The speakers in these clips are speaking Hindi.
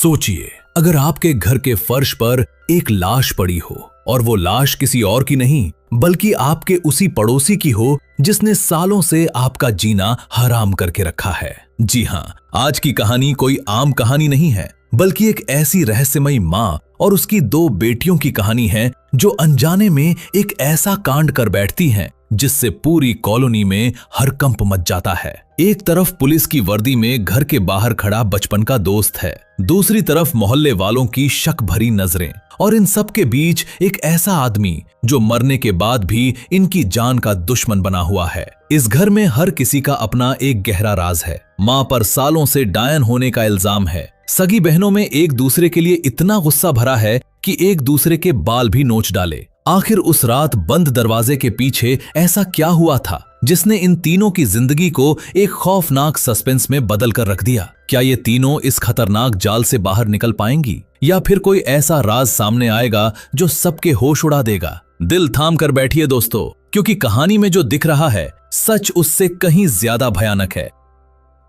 सोचिए, अगर आपके घर के फर्श पर एक लाश पड़ी हो और वो लाश किसी और की नहीं बल्कि आपके उसी पड़ोसी की हो जिसने सालों से आपका जीना हराम करके रखा है। जी हाँ, आज की कहानी कोई आम कहानी नहीं है, बल्कि एक ऐसी रहस्यमयी माँ और उसकी 2 बेटियों की कहानी है जो अनजाने में एक ऐसा कांड कर बैठती हैं जिससे पूरी कॉलोनी में हरकंप मच जाता है। एक तरफ पुलिस की वर्दी में घर के बाहर खड़ा बचपन का दोस्त है, दूसरी तरफ मोहल्ले वालों की शक भरी नजरें, और इन सब के बीच एक ऐसा आदमी जो मरने के बाद भी इनकी जान का दुश्मन बना हुआ है। इस घर में हर किसी का अपना एक गहरा राज है। माँ पर सालों से डायन होने का इल्जाम है। सगी बहनों में एक दूसरे के लिए इतना गुस्सा भरा है कि एक दूसरे के बाल भी नोच डाले। आखिर उस रात बंद दरवाजे के पीछे ऐसा क्या हुआ था जिसने इन तीनों की जिंदगी को एक खौफनाक सस्पेंस में बदल कर रख दिया? क्या ये तीनों इस खतरनाक जाल से बाहर निकल पाएंगी या फिर कोई ऐसा राज सामने आएगा जो सबके होश उड़ा देगा? दिल थाम कर बैठिए दोस्तों, क्योंकि कहानी में जो दिख रहा है सच उससे कहीं ज्यादा भयानक है।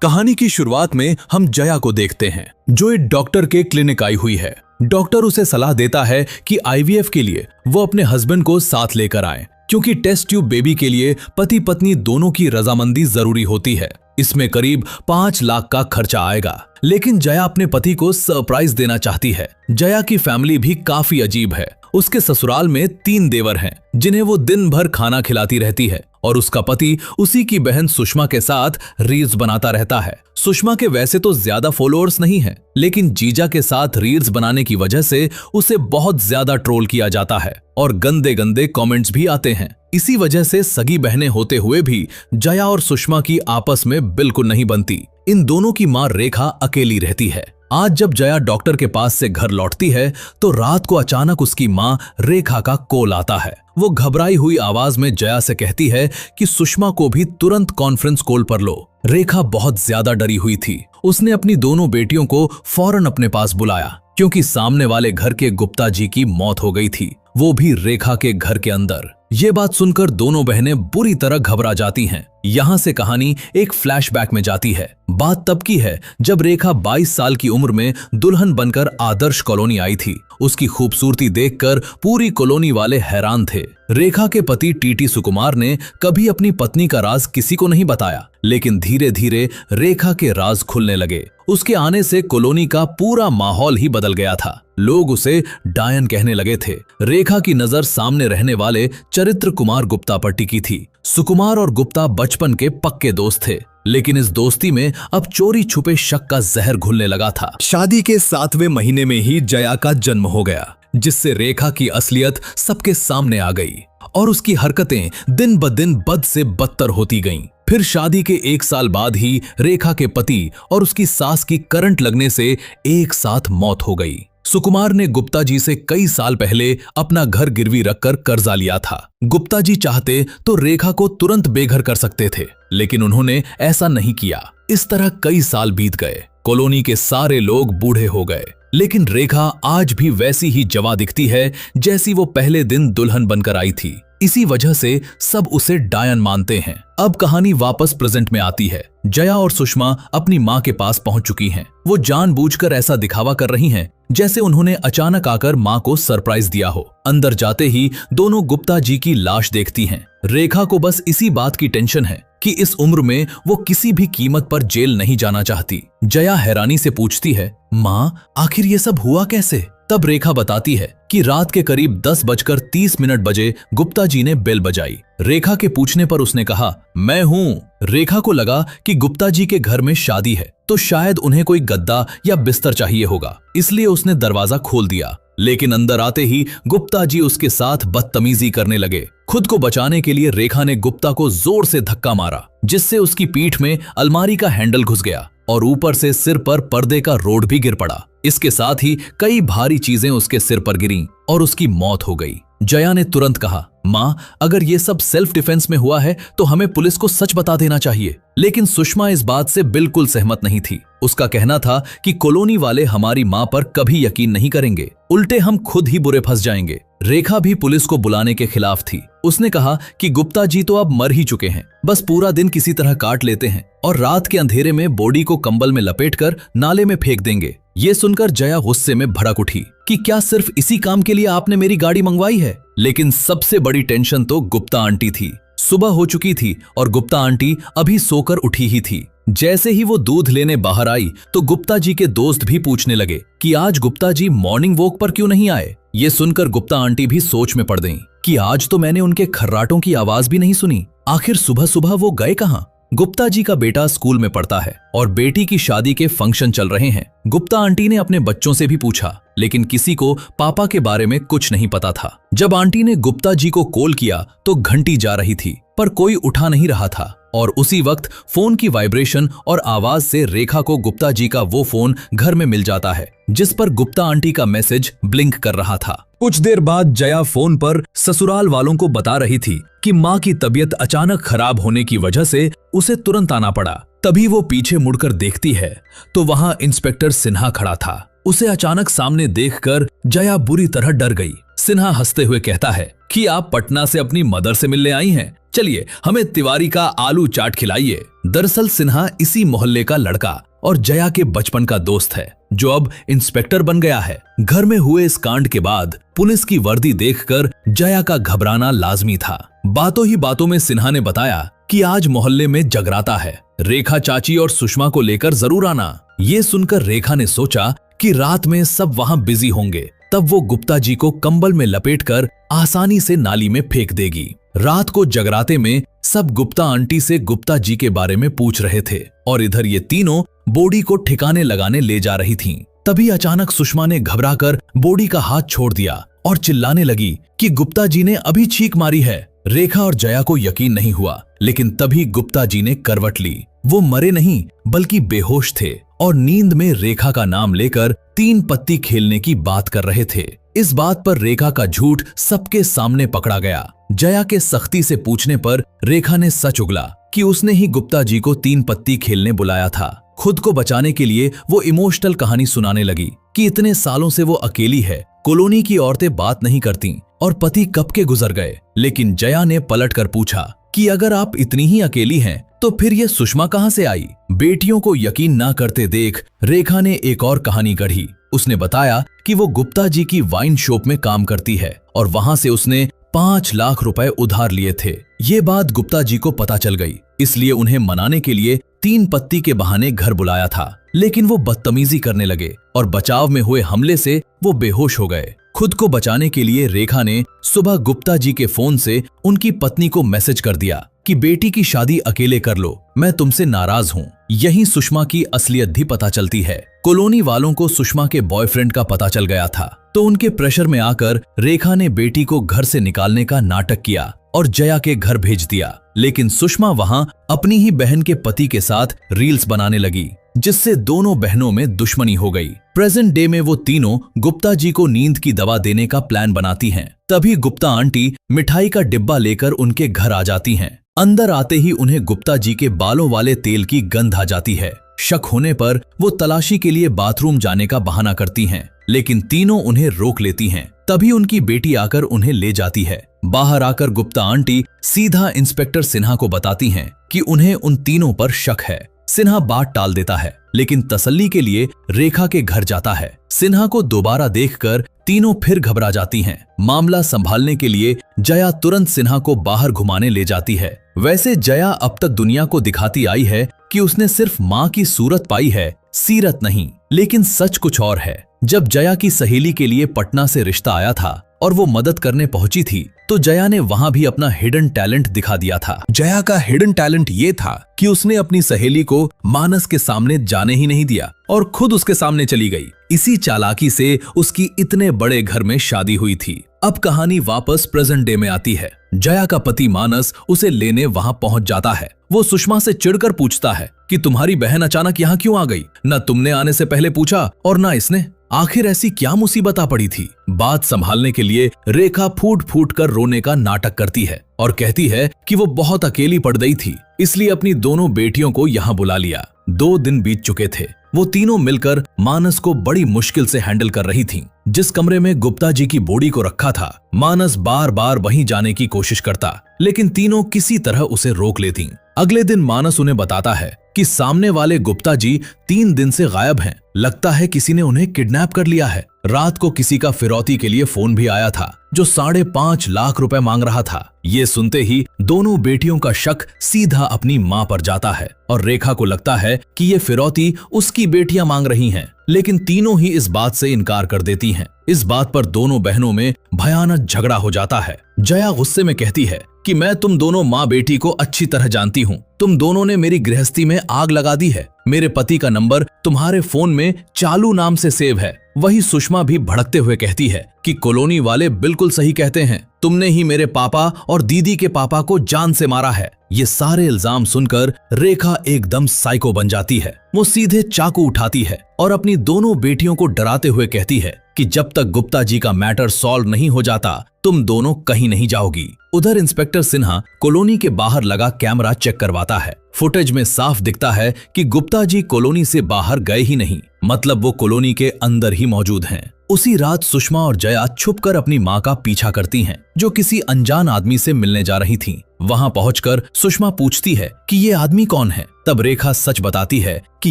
कहानी की शुरुआत में हम जया को देखते हैं जो एक डॉक्टर के क्लिनिक आई हुई है। डॉक्टर उसे सलाह देता है कि आईवीएफ के लिए वो अपने हस्बैंड को साथ लेकर आए, क्योंकि टेस्ट ट्यूब बेबी के लिए पति पत्नी दोनों की रजामंदी जरूरी होती है। इसमें करीब 5 लाख का खर्चा आएगा। लेकिन जया अपने पति को सरप्राइज देना चाहती है। जया की फैमिली भी काफी अजीब है। उसके ससुराल में 3 देवर हैं जिन्हें वो दिन भर खाना खिलाती रहती है, और उसका पति उसी की बहन सुषमा के साथ रील्स बनाता रहता है। सुषमा के वैसे तो ज्यादा फॉलोअर्स नहीं हैं, लेकिन जीजा के साथ रील्स बनाने की वजह से उसे बहुत ज्यादा ट्रोल किया जाता है और गंदे गंदे कमेंट्स भी आते हैं। इसी वजह से सगी बहनें होते हुए भी जया और सुषमा की आपस में बिल्कुल नहीं बनती। इन दोनों की मां रेखा अकेली रहती है। आज जब जया डॉक्टर के पास से घर लौटती है तो रात को अचानक उसकी मां रेखा का कॉल आता है। वो घबराई हुई आवाज में जया से कहती है कि सुषमा को भी तुरंत कॉन्फ्रेंस कॉल पर लो। रेखा बहुत ज्यादा डरी हुई थी। उसने अपनी दोनों बेटियों को फौरन अपने पास बुलाया, क्योंकि सामने वाले घर के गुप्ता जी की मौत हो गई थी, वो भी रेखा के घर के अंदर। ये बात सुनकर दोनों बहनें बुरी तरह घबरा जाती हैं। यहाँ से कहानी एक फ्लैशबैक में जाती है। बात तब की है जब रेखा 22 साल की उम्र में दुल्हन बनकर आदर्श कॉलोनी आई थी। उसकी खूबसूरती देखकर पूरी कॉलोनी वाले हैरान थे। रेखा के पति टीटी सुकुमार ने कभी अपनी पत्नी का राज किसी को नहीं बताया, लेकिन धीरे धीरे रेखा के राज खुलने लगे। उसके आने से कॉलोनी का पूरा माहौल ही बदल गया था। लोग उसे डायन कहने लगे थे। रेखा की नजर सामने रहने वाले चरित्र कुमार गुप्ता पर टिकी थी। सुकुमार और गुप्ता बचपन के पक्के दोस्त थे, लेकिन इस दोस्ती में अब चोरी छुपे शक का जहर घुलने लगा था। शादी के 7वें महीने में ही जया का जन्म हो गया, जिससे रेखा की असलियत सबके सामने आ गई और उसकी हरकतें दिन ब दिन बद से बदतर होती गईं। फिर शादी के 1 साल बाद ही रेखा के पति और उसकी सास की करंट लगने से एक साथ मौत हो गई। सुकुमार ने गुप्ता जी से कई साल पहले अपना घर गिरवी रखकर कर्जा लिया था। गुप्ता जी चाहते तो रेखा को तुरंत बेघर कर सकते थे, लेकिन उन्होंने ऐसा नहीं किया। इस तरह कई साल बीत गए। कॉलोनी के सारे लोग बूढ़े हो गए, लेकिन रेखा आज भी वैसी ही जवां दिखती है जैसी वो पहले दिन दुल्हन बनकर आई थी। इसी वजह से सब उसे डायन मानते हैं। अब कहानी वापस प्रेजेंट में आती है। जया और सुषमा अपनी माँ के पास पहुंच चुकी हैं। वो जानबूझकर ऐसा दिखावा कर रही हैं जैसे उन्होंने अचानक आकर माँ को सरप्राइज दिया हो। अंदर जाते ही दोनों गुप्ता जी की लाश देखती हैं। रेखा को बस इसी बात की टेंशन है कि इस उम्र में वो किसी भी कीमत पर जेल नहीं जाना चाहती। जया हैरानी से पूछती है, माँ आखिर ये सब हुआ कैसे? तब रेखा बताती है कि रात के करीब 10:30 बजे गुप्ता जी ने बेल बजाई। रेखा के पूछने पर उसने कहा, मैं हूँ। रेखा को लगा कि गुप्ता जी के घर में शादी है तो शायद उन्हें कोई गद्दा या बिस्तर चाहिए होगा, इसलिए उसने दरवाजा खोल दिया। लेकिन अंदर आते ही गुप्ता जी उसके साथ बदतमीजी करने लगे। खुद को बचाने के लिए रेखा ने गुप्ता को जोर से धक्का मारा, जिससे उसकी पीठ में अलमारी का हैंडल घुस गया और ऊपर से सिर पर पर्दे का रोड भी गिर पड़ा। इसके साथ ही कई भारी चीजें उसके सिर पर गिरीं और उसकी मौत हो गई। जया ने तुरंत कहा, माँ अगर ये सब सेल्फ डिफेंस में हुआ है तो हमें पुलिस को सच बता देना चाहिए। लेकिन सुषमा इस बात से बिल्कुल सहमत नहीं थी। उसका कहना था कि कॉलोनी वाले हमारी माँ पर कभी यकीन नहीं करेंगे, उल्टे हम खुद ही बुरे फंस जाएंगे। रेखा भी पुलिस को बुलाने के खिलाफ थी। उसने कहा कि गुप्ता जी तो अब मर ही चुके हैं, बस पूरा दिन किसी तरह काट लेते हैं और रात के अंधेरे में बॉडी को कंबल में लपेटकर नाले में फेंक देंगे। ये सुनकर जया गुस्से में भड़क उठी कि क्या सिर्फ इसी काम के लिए आपने मेरी गाड़ी मंगवाई है। लेकिन सबसे बड़ी टेंशन तो गुप्ता आंटी थी। सुबह हो चुकी थी और गुप्ता आंटी अभी सोकर उठी ही थी। जैसे ही वो दूध लेने बाहर आई तो गुप्ता जी के दोस्त भी पूछने लगे कि आज गुप्ता जी मॉर्निंग वॉक पर क्यों नहीं आए। ये सुनकर गुप्ता आंटी भी सोच में पड़ गईं कि आज तो मैंने उनके खर्राटों की आवाज भी नहीं सुनी। आखिर सुबह सुबह वो गए कहाँ। गुप्ता जी का बेटा स्कूल में पढ़ता है और बेटी की शादी के फंक्शन चल रहे हैं। गुप्ता आंटी ने अपने बच्चों से भी पूछा, लेकिन किसी को पापा के बारे में कुछ नहीं पता था। जब आंटी ने गुप्ता जी को कॉल किया तो घंटी जा रही थी, पर कोई उठा नहीं रहा था। और उसी वक्त फोन की वाइब्रेशन और आवाज से रेखा को गुप्ता जी का वो फोन घर में मिल जाता है, जिस पर गुप्ता आंटी का मैसेज ब्लिंक कर रहा था। कुछ देर बाद जया फोन पर ससुराल वालों को बता रही थी कि माँ की तबीयत अचानक खराब होने की वजह से उसे तुरंत आना पड़ा। तभी वो पीछे मुड़कर देखती है तो वहां इंस्पेक्टर सिन्हा खड़ा था। उसे अचानक सामने देखकर जया बुरी तरह डर गई। सिन्हा हंसते हुए कहता है कि आप पटना से अपनी मदर से मिलने आई हैं, चलिए हमें तिवारी का आलू चाट खिलाइए। दरअसल सिन्हा इसी मोहल्ले का लड़का और जया के बचपन का दोस्त है, जो अब इंस्पेक्टर बन गया है। घर में हुए इस कांड के बाद पुलिस की वर्दी देखकर जया का घबराना लाजमी था। बातों ही बातों में सिन्हा ने बताया कि आज मोहल्ले में जगराता है, रेखा चाची और सुषमा को लेकर जरूर आना। ये सुनकर रेखा ने सोचा कि रात में सब वहां बिजी होंगे, तब वो गुप्ता जी को कंबल में लपेटकर आसानी से नाली में फेंक देगी। रात को जगराते में सब गुप्ता आंटी से गुप्ता जी के बारे में पूछ रहे थे और इधर ये तीनों बॉडी को ठिकाने लगाने ले जा रही थीं। तभी अचानक सुषमा ने घबराकर बॉडी का हाथ छोड़ दिया और चिल्लाने लगी कि गुप्ता जी ने अभी चीख मारी है। रेखा और जया को यकीन नहीं हुआ, लेकिन तभी गुप्ता जी ने करवट ली। वो मरे नहीं बल्कि बेहोश थे और नींद में रेखा का नाम लेकर 3 पत्ती खेलने की बात कर रहे थे। इस बात पर रेखा का झूठ सबके सामने पकड़ा गया। जया के सख्ती से पूछने पर रेखा ने सच उगला कि उसने ही गुप्ता जी को 3 पत्ती खेलने बुलाया था। खुद को बचाने के लिए वो इमोशनल कहानी सुनाने लगी कि इतने सालों से वो अकेली है, कॉलोनी की औरतें बात नहीं करती और पति कब के गुजर गए। लेकिन जया ने पलटकर पूछा कि अगर आप इतनी ही अकेली हैं तो फिर ये सुषमा कहां से आई। बेटियों को यकीन ना करते देख रेखा ने एक और कहानी गढ़ी। उसने बताया कि वो गुप्ता जी की वाइन शॉप में काम करती है और वहां से उसने 5 लाख रुपए उधार लिए थे। ये बात गुप्ता जी को पता चल गई, इसलिए उन्हें मनाने के लिए 3 पत्ती के बहाने घर बुलाया था। लेकिन वो बदतमीजी करने लगे और बचाव में हुए हमले से वो बेहोश हो गए। खुद को बचाने के लिए रेखा ने सुबह गुप्ता जी के फोन से उनकी पत्नी को मैसेज कर दिया कि बेटी की शादी अकेले कर लो, मैं तुमसे नाराज हूँ। यही सुषमा की असलियत भी पता चलती है। कॉलोनी वालों को सुषमा के बॉयफ्रेंड का पता चल गया था, तो उनके प्रेशर में आकर रेखा ने बेटी को घर से निकालने का नाटक किया और जया के घर भेज दिया। लेकिन सुषमा वहां अपनी ही बहन के पति के साथ रील्स बनाने लगी, जिससे दोनों बहनों में दुश्मनी हो गई। प्रेजेंट डे में वो तीनों गुप्ता जी को नींद की दवा देने का प्लान बनाती हैं। तभी गुप्ता आंटी मिठाई का डिब्बा लेकर उनके घर आ जाती हैं। अंदर आते ही उन्हें गुप्ता जी के बालों वाले तेल की गंध आ जाती है। शक होने पर वो तलाशी के लिए बाथरूम जाने का बहाना करती हैं, लेकिन तीनों उन्हें रोक लेती हैं। तभी उनकी बेटी आकर उन्हें ले जाती है। बाहर आकर गुप्ता आंटी सीधा इंस्पेक्टर सिन्हा को बताती हैं कि उन्हें उन तीनों पर शक है। सिन्हा बात टाल देता है, लेकिन तसल्ली के लिए रेखा के घर जाता है। सिन्हा को दोबारा देखकर तीनों फिर घबरा जाती हैं। मामला संभालने के लिए जया तुरंत सिन्हा को बाहर घुमाने ले जाती है। वैसे जया अब तक दुनिया को दिखाती आई है कि उसने सिर्फ माँ की सूरत पाई है, सीरत नहीं। लेकिन सच कुछ और है। जब जया की सहेली के लिए पटना से रिश्ता आया था और वो मदद करने पहुंची थी, तो जया ने वहां भी अपना हिडन टैलेंट दिखा दिया था। जया का हिडन टैलेंट ये था कि उसने अपनी सहेली को मानस के सामने जाने ही नहीं दिया और खुद उसके सामने चली गई। इसी चालाकी से उसकी इतने बड़े घर में शादी हुई थी। अब कहानी वापस प्रेजेंट डे में आती है। जया का पति मानस उसे लेने वहां पहुंच जाता है। वो सुषमा से चिढ़कर पूछता है कि तुम्हारी बहन अचानक यहाँ क्यों आ गई? न तुमने आने से पहले पूछा और न इसने। आखिर ऐसी क्या मुसीबत आ पड़ी थी? बात संभालने के लिए रेखा फूट फूट कर रोने का नाटक करती है और कहती है कि वो बहुत अकेली पड़ गई थी, इसलिए अपनी दोनों बेटियों को यहाँ बुला लिया। 2 दिन बीत चुके थे। वो तीनों मिलकर मानस को बड़ी मुश्किल से हैंडल कर रही थीं। जिस कमरे में गुप्ता जी की बॉडी को रखा था, मानस बार बार वहीं जाने की कोशिश करता, लेकिन तीनों किसी तरह उसे रोक लेती। अगले दिन मानस उन्हें बताता है कि सामने वाले गुप्ता जी 3 दिन से गायब हैं। लगता है किसी ने उन्हें किडनैप कर लिया है। रात को किसी का फिरौती के लिए फोन भी आया था जो 5.5 लाख रुपए मांग रहा था। ये सुनते ही दोनों बेटियों का शक सीधा अपनी मां पर जाता है और रेखा को लगता है कि ये फिरौती उसकी बेटियां मांग रही हैं, लेकिन तीनों ही इस बात से इनकार कर देती हैं। इस बात पर दोनों बहनों में भयानक झगड़ा हो जाता है। जया गुस्से में कहती है कि मैं तुम दोनों माँ बेटी को अच्छी तरह जानती हूँ। तुम दोनों ने मेरी गृहस्थी में आग लगा दी है। मेरे पति का नंबर तुम्हारे फोन में चालू नाम से सेव है। वही सुषमा भी भड़कते हुए कहती है कि कॉलोनी वाले बिल्कुल सही कहते हैं, तुमने ही मेरे पापा और दीदी के पापा को जान से मारा है। ये सारे इल्जाम सुनकर रेखा एकदम साइको बन जाती है। वो सीधे चाकू उठाती है और अपनी दोनों बेटियों को डराते हुए कहती है कि जब तक गुप्ता जी का मैटर सॉल्व नहीं हो जाता तुम दोनों कहीं नहीं जाओगी। उधर इंस्पेक्टर सिन्हा कॉलोनी के बाहर लगा कैमरा चेक करवाता है। फुटेज में साफ दिखता है कि गुप्ता जी कॉलोनी से बाहर गए ही नहीं, मतलब वो कॉलोनी के अंदर ही मौजूद हैं। उसी रात सुषमा और जया छुपकर अपनी मां का पीछा करती हैं, जो किसी अनजान आदमी से मिलने जा रही थीं। वहां पहुंचकर सुषमा पूछती है कि ये आदमी कौन है। तब रेखा सच बताती है कि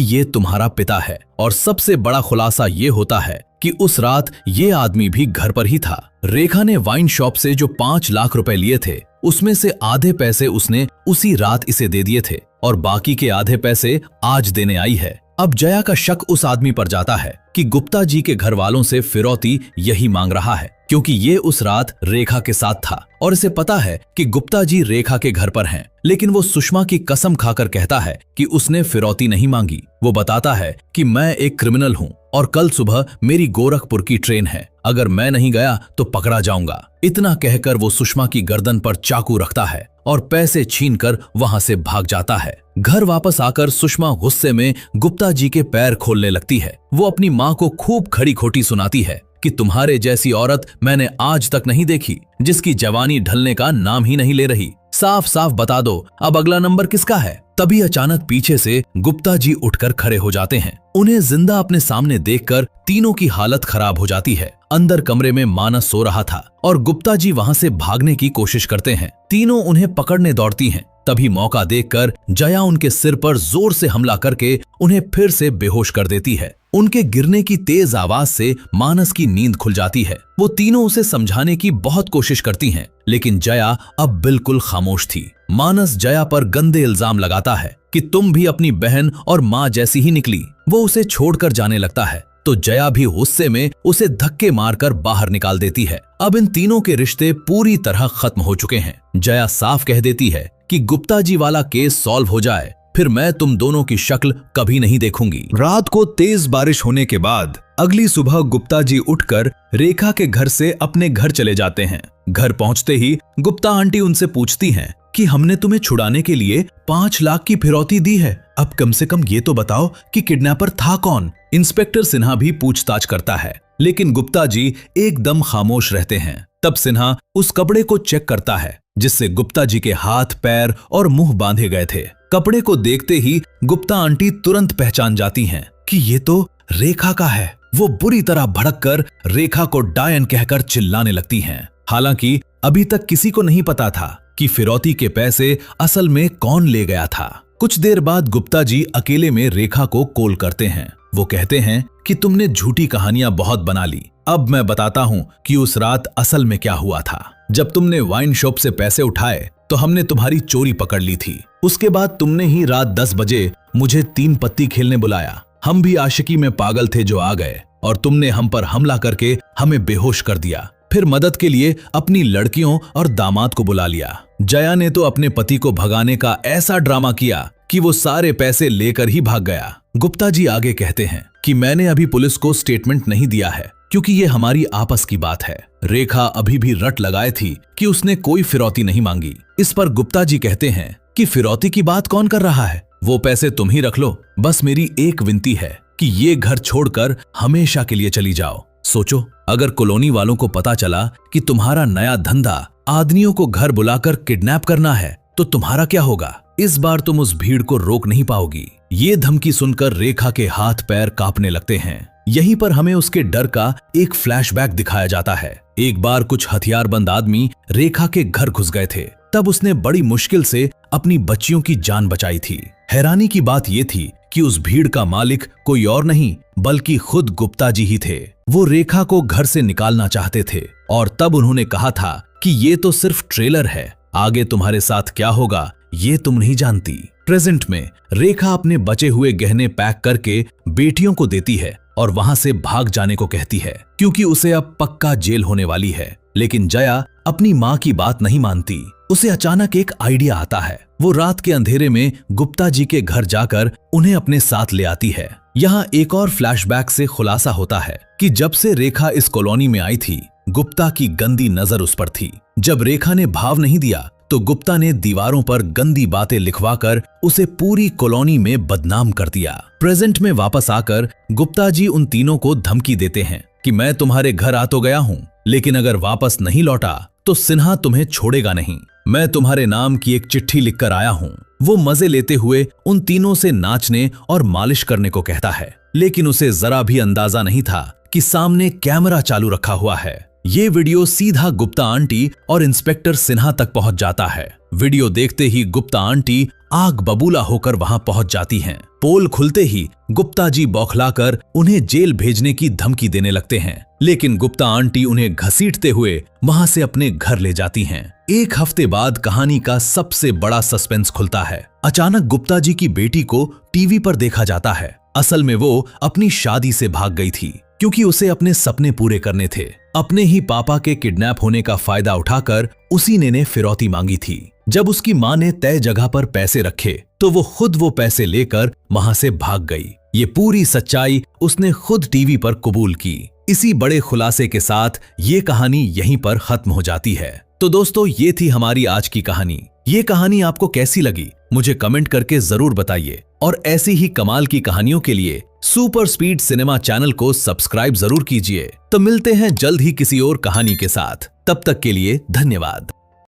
ये तुम्हारा पिता है और सबसे बड़ा खुलासा ये होता है कि उस रात ये आदमी भी घर पर ही था। रेखा ने वाइन शॉप से जो 5 लाख रुपए लिए थे उसमें से आधे पैसे उसने उसी रात इसे दे दिए थे और बाकी के आधे पैसे आज देने आई है। अब जया का शक उस आदमी पर जाता है कि गुप्ता जी के घर वालों से फिरौती यही मांग रहा है, क्योंकि ये उस रात रेखा के साथ था और इसे पता है कि गुप्ता जी रेखा के घर पर हैं। लेकिन वो सुषमा की कसम खाकर कहता है कि उसने फिरौती नहीं मांगी। वो बताता है कि मैं एक क्रिमिनल हूँ और कल सुबह मेरी गोरखपुर की ट्रेन है, अगर मैं नहीं गया तो पकड़ा जाऊंगा। इतना कहकर वो सुषमा की गर्दन पर चाकू रखता है और पैसे छीनकर वहां से भाग जाता है। घर वापस आकर सुषमा गुस्से में गुप्ता जी के पैर खोलने लगती है। वो अपनी माँ को खूब खड़ी खोटी सुनाती है कि तुम्हारे जैसी औरत मैंने आज तक नहीं देखी, जिसकी जवानी ढलने का नाम ही नहीं ले रही। साफ साफ बता दो अब अगला नंबर किसका है। तभी अचानक पीछे से गुप्ता जी उठकर खड़े हो जाते हैं। उन्हें जिंदा अपने सामने देखकर तीनों की हालत खराब हो जाती है। अंदर कमरे में मानस सो रहा था और गुप्ता जी वहां से भागने की कोशिश करते हैं। तीनों उन्हें पकड़ने दौड़ती हैं। तभी मौका देखकर जया उनके सिर पर जोर से हमला करके उन्हें फिर से बेहोश कर देती है। उनके गिरने की तेज आवाज से मानस की नींद खुल जाती है। वो तीनों उसे समझाने की बहुत कोशिश करती हैं, लेकिन जया अब बिल्कुल खामोश थी। मानस जया पर गंदे इल्जाम लगाता है कि तुम भी अपनी बहन और माँ जैसी ही निकली। वो उसे छोड़कर जाने लगता है तो जया भी गुस्से में उसे धक्के मारकर बाहर निकाल देती है। अब इन तीनों के रिश्ते पूरी तरह खत्म हो चुके हैं। जया साफ कह देती है कि गुप्ता जी वाला केस सॉल्व हो जाए फिर मैं तुम दोनों की शक्ल कभी नहीं देखूंगी। रात को तेज बारिश होने के बाद अगली सुबह गुप्ता जी उठकर रेखा के घर से अपने घर चले जाते हैं। घर पहुंचते ही गुप्ता आंटी उनसे पूछती हैं कि हमने तुम्हें छुड़ाने के लिए 5 लाख की फिरौती दी है, अब कम से कम ये तो बताओ कि किडनैपर था कौन। इंस्पेक्टर सिन्हा भी पूछताछ करता है, लेकिन गुप्ता जी एकदम खामोश रहते हैं। तब सिन्हा उस कपड़े को चेक करता है जिससे गुप्ता जी के हाथ, पैर और मुंह बांधे गए थे। कपड़े को देखते ही गुप्ता आंटी तुरंत पहचान जाती हैं कि ये तो रेखा का है। वो बुरी तरह भड़ककर रेखा को डायन कहकर चिल्लाने लगती हैं। हालांकि अभी तक किसी को नहीं पता था कि फिरौती के पैसे असल में कौन ले गया था। कुछ देर बाद गुप्ता जी अकेले में रेखा को कॉल करते हैं। वो कहते हैं कि तुमने झूठी कहानियां बहुत बना ली, अब मैं बताता हूं कि उस रात असल में क्या हुआ था। जब तुमने वाइन शॉप से पैसे उठाए तो हमने तुम्हारी चोरी पकड़ ली थी। उसके बाद तुमने ही रात 10 बजे मुझे 3 पत्ती खेलने बुलाया। हम भी आशिकी में पागल थे जो आ गए और तुमने हम पर हमला करके हमें बेहोश कर दिया। फिर मदद के लिए अपनी लड़कियों और दामाद को बुला लिया। जया ने तो अपने पति को भगाने का ऐसा ड्रामा किया कि वो सारे पैसे लेकर ही भाग गया। गुप्ता जी आगे कहते हैं कि मैंने अभी पुलिस को स्टेटमेंट नहीं दिया है क्योंकि ये हमारी आपस की बात है। रेखा अभी भी रट लगाए थी कि उसने कोई फिरौती नहीं मांगी। इस पर गुप्ता जी कहते हैं कि फिरौती की बात कौन कर रहा है, वो पैसे तुम ही रख लो। बस मेरी एक विनती है कि ये घर छोड़कर हमेशा के लिए चली जाओ। सोचो अगर कॉलोनी वालों को पता चला कि तुम्हारा नया धंधा आदमियों को घर बुलाकर किडनैप करना है तो तुम्हारा क्या होगा। इस बार तुम उस भीड़ को रोक नहीं पाओगी। ये धमकी सुनकर रेखा के हाथ पैर कांपने लगते हैं। यहीं पर हमें उसके डर का एक फ्लैशबैक दिखाया जाता है। एक बार कुछ हथियारबंद आदमी रेखा के घर घुस गए थे। तब उसने बड़ी मुश्किल से अपनी बच्चियों की जान बचाई थी। हैरानी की बात यह थी कि उस भीड़ का मालिक कोई और नहीं बल्कि खुद गुप्ता जी ही थे। वो रेखा को घर से निकालना चाहते थे और तब उन्होंने कहा था कि ये तो सिर्फ ट्रेलर है, आगे तुम्हारे साथ क्या होगा ये तुम नहीं जानती। प्रेजेंट में रेखा अपने बचे हुए गहने पैक करके बेटियों को देती है और वहां से भाग जाने को कहती है क्योंकि उसे अब पक्का जेल होने वाली है। लेकिन जया अपनी माँ की बात नहीं मानती। उसे अचानक एक आइडिया आता है। वो रात के अंधेरे में गुप्ता जी के घर जाकर उन्हें अपने साथ ले आती है। यहाँ एक और फ्लैशबैक से खुलासा होता है कि जब से रेखा इस कॉलोनी में आई थी, गुप्ता की गंदी नजर उस पर थी। जब रेखा ने भाव नहीं दिया तो गुप्ता ने दीवारों पर गंदी बातें लिखवाकर उसे पूरी कॉलोनी में बदनाम कर दिया। प्रेजेंट में वापस आकर गुप्ता जी उन तीनों को धमकी देते हैं कि मैं तुम्हारे घर आ तो गया हूँ, लेकिन अगर वापस नहीं लौटा तो सिन्हा तुम्हें छोड़ेगा नहीं। मैं तुम्हारे नाम की एक चिट्ठी लिखकर आया हूँ। वो मजे लेते हुए उन तीनों से नाचने और मालिश करने को कहता है, लेकिन उसे जरा भी अंदाजा नहीं था कि सामने कैमरा चालू रखा हुआ है। ये वीडियो सीधा गुप्ता आंटी और इंस्पेक्टर सिन्हा तक पहुंच जाता है। वीडियो देखते ही गुप्ता आंटी आग बबूला होकर वहां पहुंच जाती हैं। पोल खुलते ही गुप्ता जी बौखलाकर उन्हें जेल भेजने की धमकी देने लगते हैं, लेकिन गुप्ता आंटी उन्हें घसीटते हुए वहां से अपने घर ले जाती हैं। एक हफ्ते बाद कहानी का सबसे बड़ा सस्पेंस खुलता है। अचानक गुप्ता जी की बेटी को टीवी पर देखा जाता है। असल में वो अपनी शादी से भाग गई थी क्योंकि उसे अपने सपने पूरे करने थे। अपने ही पापा के किडनैप होने का फायदा उठाकर उसी ने फिरौती मांगी थी। जब उसकी माँ ने तय जगह पर पैसे रखे तो वो खुद वो पैसे लेकर वहां से भाग गई। ये पूरी सच्चाई उसने खुद टीवी पर कबूल की। इसी बड़े खुलासे के साथ ये कहानी यहीं पर खत्म हो जाती है। तो दोस्तों, ये थी हमारी आज की कहानी। ये कहानी आपको कैसी लगी मुझे कमेंट करके जरूर बताइए और ऐसी ही कमाल की कहानियों के लिए सुपर स्पीड सिनेमा चैनल को सब्सक्राइब जरूर कीजिए। तो मिलते हैं जल्द ही किसी और कहानी के साथ। तब तक के लिए धन्यवाद।